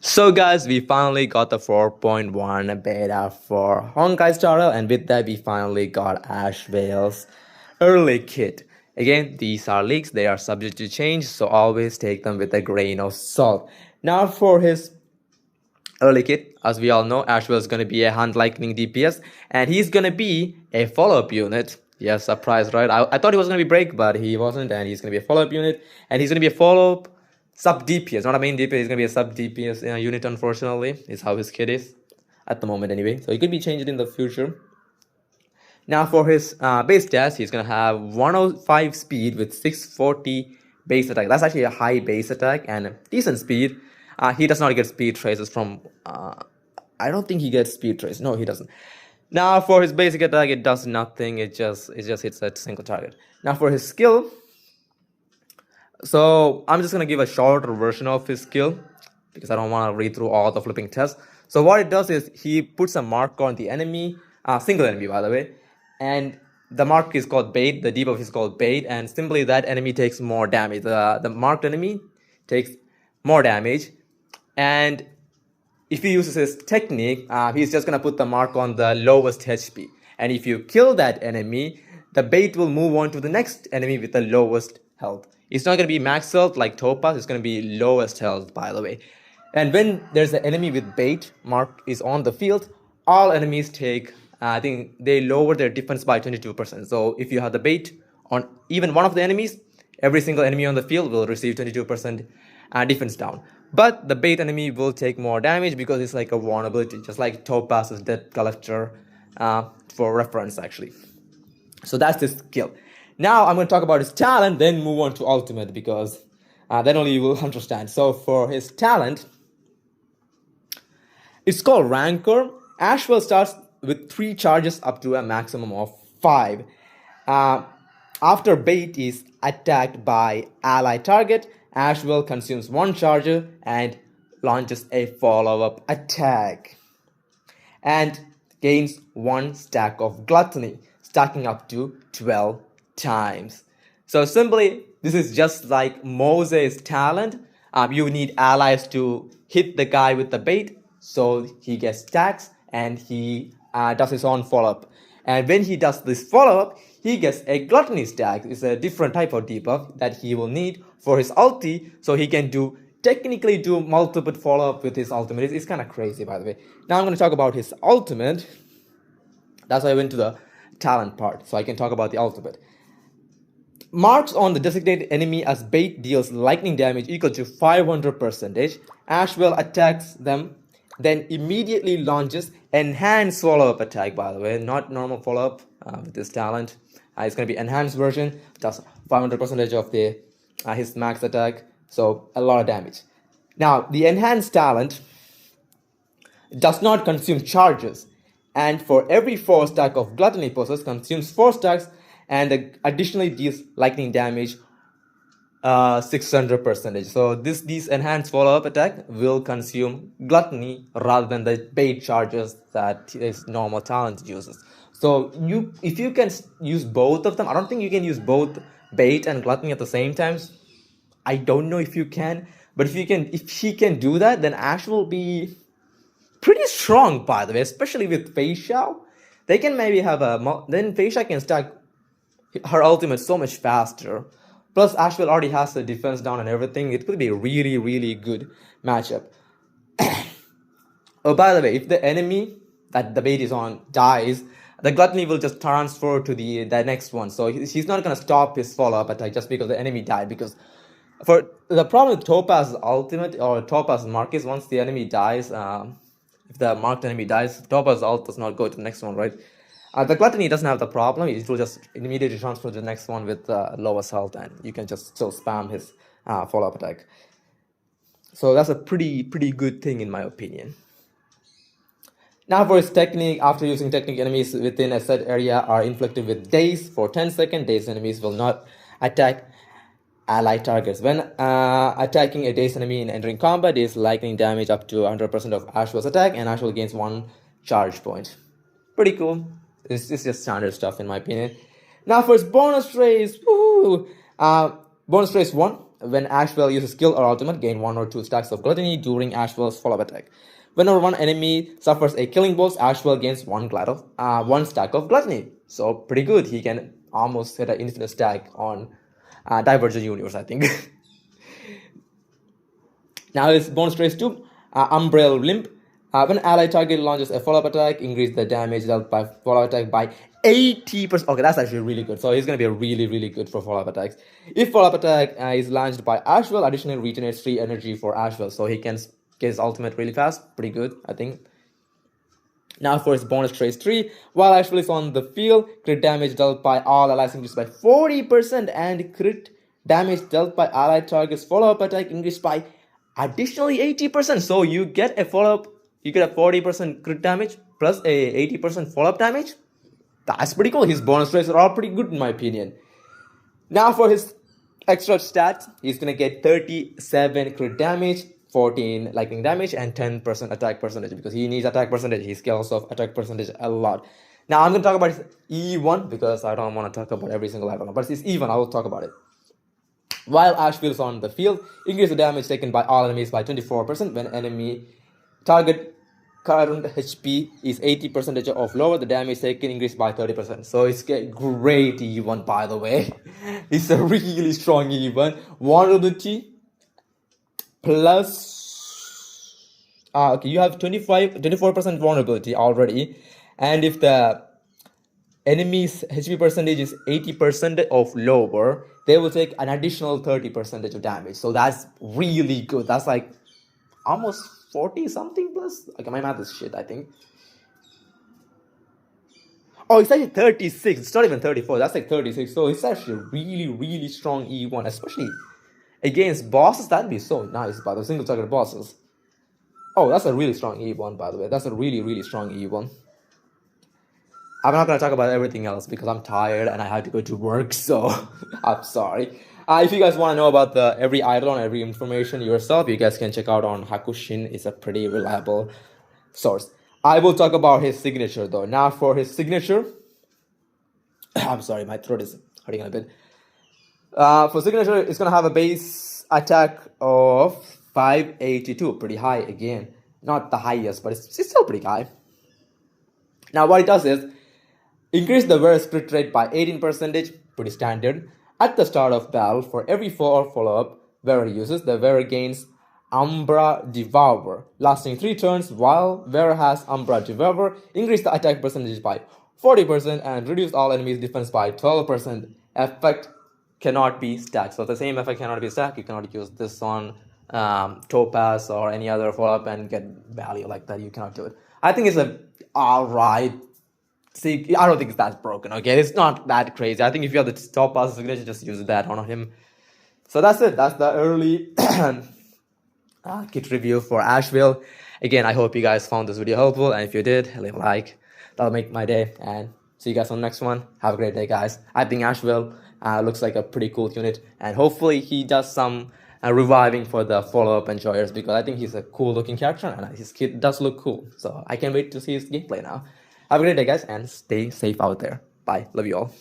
So guys, we finally got the 4.1 beta for Honkai starter, and with that we finally got Ashveil's early kit. Again, these are leaks, they are subject to change, so always take them with a grain of salt. Now for his early kit, as we all know, Ashveil is going to be a hand lightning DPS, and he's going to be a follow-up unit. Yes, surprise, right? I thought he was going to be break, but he wasn't, and he's going to be a follow-up unit, and he's going to be a follow-up sub DPS, not a main DPS. He's going to be a sub DPS unit, unfortunately, is how his kit is at the moment anyway. So he could be changed in the future. Now for his base stats, he's going to have 105 speed with 640 base attack. That's actually a high base attack and decent speed. He does not get speed traces from... I don't think he gets speed trace. No, he doesn't. Now for his basic attack, it does nothing. It just hits a single target. Now for his skill... So I'm just going to give a shorter version of his skill because I don't want to read through all the flipping tests. So what it does is he puts a mark on the enemy, single enemy by the way, and the mark is called bait, the debuff is called bait, and simply that enemy takes more damage. The marked enemy takes more damage, and if he uses his technique, he's just going to put the mark on the lowest HP. And if you kill that enemy, the bait will move on to the next enemy with the lowest health. It's not going to be max health like Topaz, it's going to be lowest health by the way. And when there's an enemy with bait mark is on the field, all enemies take, I think they lower their defense by 22%. So if you have the bait on even one of the enemies, every single enemy on the field will receive 22% defense down. But the bait enemy will take more damage because it's like a vulnerability, just like Topaz's Death Collector for reference actually. So that's his skill. Now I'm going to talk about his talent, then move on to ultimate because then only you will understand. So for his talent, it's called Rancor. Ashveil starts with 3 charges up to a maximum of 5. After bait is attacked by ally target, Ashveil consumes 1 charger and launches a follow-up attack. And gains 1 stack of gluttony, stacking up to 12 times. So simply, this is just like Moses' talent. You need allies to hit the guy with the bait, so he gets stacks and he does his own follow-up. And when he does this follow-up, he gets a gluttony stack. It's a different type of debuff that he will need for his ulti, so he can technically do multiple follow-up with his ultimate. It's kind of crazy, by the way. Now I'm going to talk about his ultimate. That's why I went to the talent part, so I can talk about the ultimate. Marks on the designated enemy as bait deals lightning damage equal to 500%. Ashveil attacks them, then immediately launches enhanced follow-up attack, by the way, not normal follow-up with this talent. It's going to be enhanced version, does 500% of his max attack, so a lot of damage. Now, the enhanced talent does not consume charges, and for every 4 stack of gluttony possessed consumes 4 stacks, and additionally deals lightning damage 600%. So these enhanced follow-up attack will consume gluttony rather than the bait charges that his normal talent uses. So if you can use both of them, I don't think you can use both bait and gluttony at the same time. I don't know if you can, but if he can do that, then Ash will be pretty strong, by the way, especially with Fei Xiao. They can maybe have then Fei Xiao can stack her ultimate so much faster. Plus Ashveil already has the defense down and everything. It could be a really, really good matchup. Oh, by the way, if the enemy that the bait is on dies, the gluttony will just transfer to the next one. So he's not going to stop his follow-up attack just because the enemy died. Because for the problem with Topaz's ultimate or Topaz's mark is once the enemy dies, if the marked enemy dies, Topaz's ult does not go to the next one, right? The gluttony doesn't have the problem. It will just immediately transfer to the next one with lowest health, and you can just still spam his follow-up attack. So that's a pretty good thing in my opinion. Now for his technique, after using technique, enemies within a set area are inflicted with daze for 10 seconds. Dazed enemies will not attack ally targets. When attacking a dazed enemy in entering combat, is lightning damage up to 100% of Ashveil's attack, and Ashveil gains 1 charge point. Pretty cool. It's just standard stuff in my opinion. Now for his bonus trace, bonus trace 1, when Ashveil uses skill or ultimate, gain 1 or 2 stacks of gluttony during Ashveil's follow-up attack. Whenever one enemy suffers a killing blow, Ashveil gains 1 stack of gluttony. So pretty good. He can almost hit an infinite stack on Divergent Universe, I think. Now it's bonus trace 2, Umbrella Limp. When ally target launches a follow-up attack, increase the damage dealt by follow-up attack by 80%. Okay, that's actually really good. So he's going to be really good for follow-up attacks. If follow-up attack is launched by Ashveil, additionally regenerates 3 energy for Ashveil. So he can get his ultimate really fast. Pretty good, I think. Now for his bonus trace 3, while Ashveil is on the field, crit damage dealt by all allies increased by 40%, and crit damage dealt by allied targets follow-up attack increased by additionally 80%. So you get a follow-up, you get a 40% crit damage plus a 80% follow-up damage. That's pretty cool. His bonus traces are all pretty good in my opinion. Now for his extra stats, he's gonna get 37 crit damage, 14 lightning damage, and 10% attack percentage, because he needs attack percentage. He scales off attack percentage a lot. Now I'm gonna talk about his E1 because I don't want to talk about every single item, but his E1, I will talk about it. While Ashveil is on the field, increase the damage taken by all enemies by 24%. When enemy target current HP is 80% or lower, the damage taken increased by 30%. So it's a great E1, by the way. It's a really strong E1. Vulnerability plus okay, you have 24% vulnerability already, and if the enemy's HP percentage is 80% of lower, they will take an additional 30% of damage. So that's really good. That's like almost 40 something plus. Okay, my math is shit, I think. Oh, it's actually 36. It's not even 34. That's like 36. So it's actually a really strong E1, especially against bosses. That'd be so nice, by the single target bosses. Oh, that's a really strong E1, by the way. That's a really strong E1. I'm not going to talk about everything else because I'm tired and I have to go to work, so I'm sorry. If you guys want to know about every idol and every information yourself, you guys can check out on Hakushin. It's a pretty reliable source. I will talk about his signature though. Now for his signature, I'm sorry, my throat is hurting a bit. For signature, it's going to have a base attack of 582. Pretty high again. Not the highest, but it's still pretty high. Now what it does is, increase the wearer's crit rate by 18%, pretty standard. At the start of battle, for every follow-up wearer uses, the wearer gains Umbra Devour, lasting 3 turns. While wearer has Umbra Devour, increase the attack percentage by 40% and reduce all enemies' defense by 12%. Effect cannot be stacked. So the same effect cannot be stacked. You cannot use this on Topaz or any other follow-up and get value like that. You cannot do it. I think it's a alright. See, I don't think it's that broken, okay? It's not that crazy. I think if you have the top pass signature, just use that on him. So that's it. That's the early kit review for Ashveil. Again, I hope you guys found this video helpful, and if you did, leave a like. That'll make my day, and see you guys on the next one. Have a great day, guys. I think Ashveil looks like a pretty cool unit, and hopefully he does some reviving for the follow-up enjoyers, because I think he's a cool looking character and his kit does look cool. So I can't wait to see his gameplay now. Have a great day, guys, and stay safe out there. Bye. Love you all.